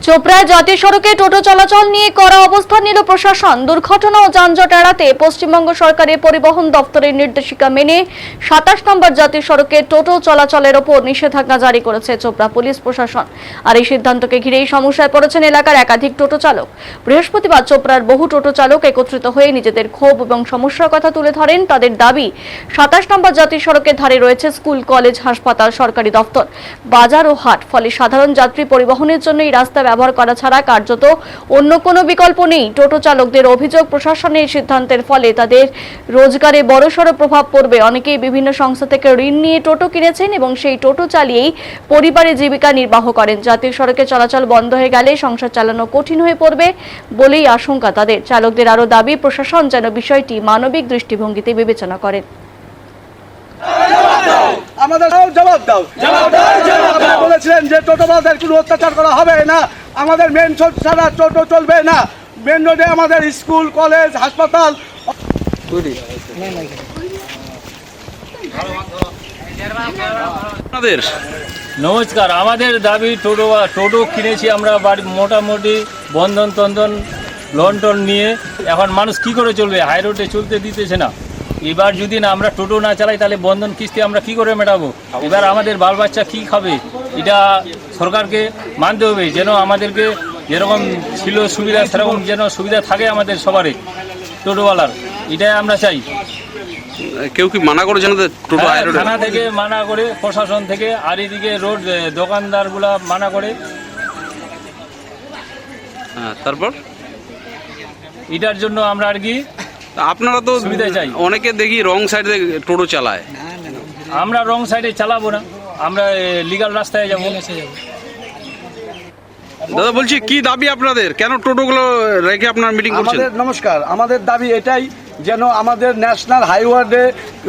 চোপড়ায় জাতীয় সড়কে টোটো চলাচল নিয়ে কড়া অবস্থান নিল প্রশাসন। দুর্ঘটনা ও যানজট এড়াতে পশ্চিমবঙ্গ সরকারের পরিবহন দপ্তরের নির্দেশিকা মেনে ২৭ নম্বর জাতীয় সড়কে টোটো চলাচলের ওপর নিষেধাজ্ঞা জারি করেছে চোপড়া পুলিশ প্রশাসন। আর এই সিদ্ধান্তকে ঘিরেই সমস্যায় পড়েছেন এলাকার একাধিক টোটো চালক। বৃহস্পতিবার চোপড়ার বহু টোটো চালক একত্রিত হয়ে নিজেদের ক্ষোভ এবং সমস্যার কথা তুলে ধরেন। তাদের দাবি, ২৭ নম্বর জাতীয় সড়কের ধারে রয়েছে স্কুল, কলেজ, হাসপাতাল, সরকারি দপ্তর, বাজার ও হাট। ফলে সাধারণ যাত্রী পরিবহনের জন্য এই রাস্তা ব্যবহার করা ছাড়া কার্যত অন্য কোনো বিকল্প নেই। টোটো চালকদের অভিযোগ, প্রশাসনের সিদ্ধান্তের ফলে তাদের রোজগারে বড়সড় প্রভাব পড়বে। অনেকেই বিভিন্ন সংস্থা থেকে ঋণ নিয়ে টোটো কিনেছেন এবং সেই টোটো চালিয়েই পরিবারের জীবিকা নির্বাহ করেন। জাতীয় সড়কে চলাচল বন্ধ হয়ে গেলে সংসার চালানো কঠিন হয়ে পড়বে বলেই আশঙ্কা তাদের। চালকদের আরও দাবি, প্রশাসন যেন বিষয়টি মানবিক দৃষ্টিভঙ্গিতে বিবেচনা করেন। আমাদের জবাব দাও। বলেছিলেন যে টোটোওয়ালাদের কোনো অত্যাচার করা হবে না, আমাদের মেন রোড ছাড়া টোটো চলবে না। মেন রোডে আমাদের স্কুল, কলেজ, হাসপাতাল। নমস্কার, আমাদের দাবি টোটো কিনেছি আমরা বাড়ি, মোটামুটি বন্ধন টন্ধন লোন টোন নিয়ে। এখন মানুষ কি করে চলবে? হাই রোডে চলতে দিতেছে না। এবার যদি না আমরা টোটো না চালাই তাহলে বন্ধন কিস্তি আমরা কি করে মেটাবো? এবার আমাদের বাল বাচ্চা কী খাবে? এটা সরকারকে মানতে হবে, যেন আমাদেরকে যেরকম ছিল সুবিধা সেরকম যেন সুবিধা থাকে আমাদের সবারই, টোটোওয়ালার। এটাই আমরা চাই। কেউ কি মানা করেছে না টোটো? থানা থেকে মানা করে, প্রশাসন থেকে, আর এদিকে রোড দোকানদারগুলা মানা করে। হ্যাঁ, তারপর এটার জন্য আমরা আর কি আপনারা তো সুবিধা চাই। অনেকে দেখি রং সাইডে টোটো চালায়। আমরা রং সাইডে চালাবো না, আমরা লিগ্যাল রাস্তায় যাবো। দাদা বলছি, কি দাবি আপনাদের? কেন টোটোগুলো রেখে আপনারা মিটিং করছেন? নমস্কার, আমাদের দাবি এটাই, যেন আমাদের ন্যাশনাল হাইওয়ে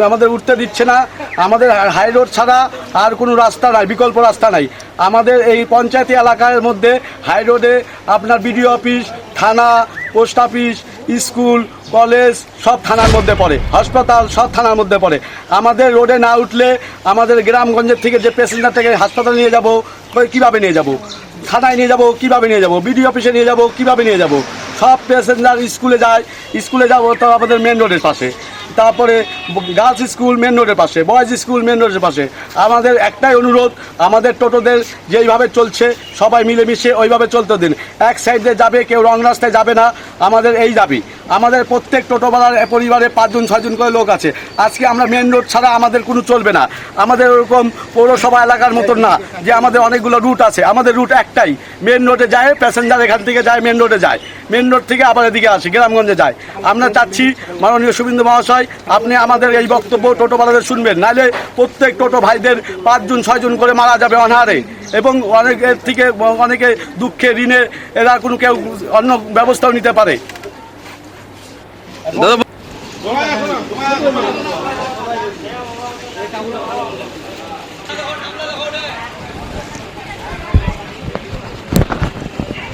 আমাদের উঠতে দিচ্ছে না। আমাদের হাই রোড ছাড়া আর কোনো রাস্তা নাই, বিকল্প রাস্তা নাই। আমাদের এই পঞ্চায়েতি এলাকার মধ্যে হাই রোডে আপনার বিডিও অফিস, থানা, পোস্ট অফিস, স্কুল, কলেজ সব থানার মধ্যে পড়ে, হাসপাতাল সব থানার মধ্যে পড়ে। আমাদের রোডে না উঠলে আমাদের গ্রামগঞ্জের থেকে যে প্যাসেঞ্জার থেকে হাসপাতাল নিয়ে যাব, কীভাবে নিয়ে যাব? থানায় নিয়ে যাব কীভাবে নিয়ে যাব? বিডিও অফিসে নিয়ে যাব কীভাবে নিয়ে যাব? সব প্যাসেঞ্জার স্কুলে যাবো তো আমাদের মেন রোডের পাশে, তারপরে গার্লস স্কুল মেন রোডের পাশে, বয়েজ স্কুল মেন রোডের পাশে। আমাদের একটাই অনুরোধ, আমাদের টোটোদের যেইভাবে চলছে সবাই মিলেমিশে ওইভাবে চলতে দিন। এক সাইডে যাবে, কেউ রং রাস্তায় যাবে না। আমাদের এই দাবি। আমাদের প্রত্যেক টোটোওয়ালার পরিবারে ৫ জন ৬ জন করে লোক আছে। আজকে আমরা মেন রোড ছাড়া আমাদের কোনো চলবে না। আমাদের ওরকম পৌরসভা এলাকার মতন না যে আমাদের অনেকগুলো রুট আছে। আমাদের রুট একটাই, মেন রোডে যায় প্যাসেঞ্জার, এখান থেকে যায় মেন রোডে যায়, মেন রোড থেকে আবার এদিকে আসে গ্রামগঞ্জে যায়। আমরা চাচ্ছি মাননীয় শুভেন্দু মহাশয়, আপনি আমাদের এই বক্তব্য টোটোওয়ালাদের শুনবেন, নাহলে প্রত্যেক টোটো ভাইদের ৫ জন ৬ জন করে মারা যাবে অনাহারে। এবং অনেকের থেকে অনেকে দুঃখে, ঋণে এরা কোনো কেউ অন্য ব্যবস্থাও নিতে পারে। দাদা